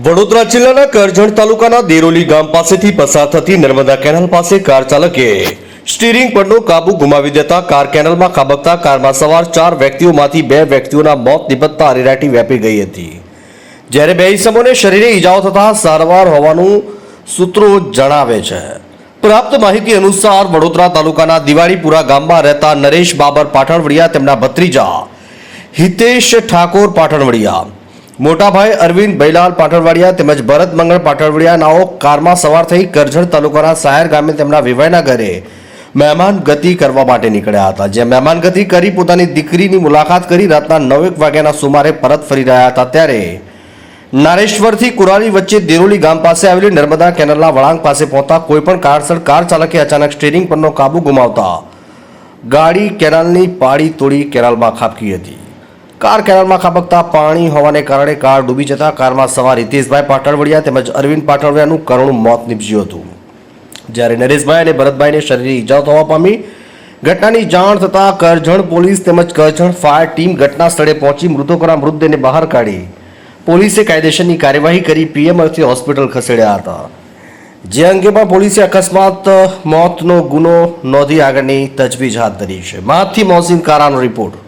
વડોદરા જિલ્લાના કરજણ તાલુકાના દેરોલી ગામ પાસેથી પસાર થતી નર્મદા કેનાલ પાસે કાર ચાલકે સ્ટીરિંગ પરનો કાબુ ગુમાવી દેતા કાર કેનાલમાં ખાબકતા કારમાં સવાર 4 વ્યક્તિઓમાંથી 2 વ્યક્તિઓના મોત નિપજતા અરેરાટી વ્યાપી ગઈ હતી, જ્યારે 2 ઇસમોને શરીરે ઈજાઓ થતા સારવાર હોવાનું સૂત્રો જણાવે છે। પ્રાપ્ત માહિતી અનુસાર વડોદરા તાલુકાના દિવાળીપુરા ગામમાં રહેતા નરેશ બાબર પાટણવડિયા, તેમના ભત્રીજા હિતેશ ઠાકોર પાટણવડિયા, મોટા ભાઈ અરવિંદ બૈલાલ પાટણવાડિયા તેમજ ભરત મંગળ પાટણવાડિયા નાઓ કારમાં સવાર થઈ કરજણ તાલુકાના સાયર ગામે તેમના વિવાહના ઘરે મહેમાન ગતિ કરવા માટે નીકળ્યા હતા। જ્યાં મહેમાન ગતિ કરી પોતાની દીકરીની મુલાકાત કરી રાતના 9 વાગ્યાના સુમારે પરત ફરી રહ્યા હતા, ત્યારે નારેશ્વરથી કુરાલી વચ્ચે દેરોલી ગામ પાસે આવેલી નર્મદા કેનાલના વળાંક પાસે પહોંચતા કોઈપણ કારણસર કાર ચાલકે અચાનક સ્ટીરિંગ પરનો કાબુ ગુમાવતા ગાડી કેનાલની પાળી તોડી કેનાલમાં ખાબકી હતી। કાર કેનાલમાં ખાબકતા પાણી હોવાને કારણે કાર ડૂબી જતા કારમાં સવાર હિતેશભાઈ પાટણવડિયા તેમજ અરવિંદ પાટણવડિયાનું કરુણ મોત નીપજ્યું હતું, જ્યારે નરેશભાઈ અને ભરતભાઈને શરીરે ઈજાઓ થવા પામી। ઘટનાની જાણ થતાં કરજણ પોલીસ તેમજ કરજણ ફાયર ટીમ ઘટના સ્થળે પહોંચી મૃતકોના મૃતદેહને બહાર કાઢી પોલીસે કાયદેસરની કાર્યવાહી કરી પીએમઆરથી હોસ્પિટલ ખસેડ્યા હતા, જે અંગે પણ પોલીસે અકસ્માત મોતનો ગુનો નોંધી આગળની તજવીજ હાથ ધરી છે। મહાથી મોહસિન કારાનો રિપોર્ટ।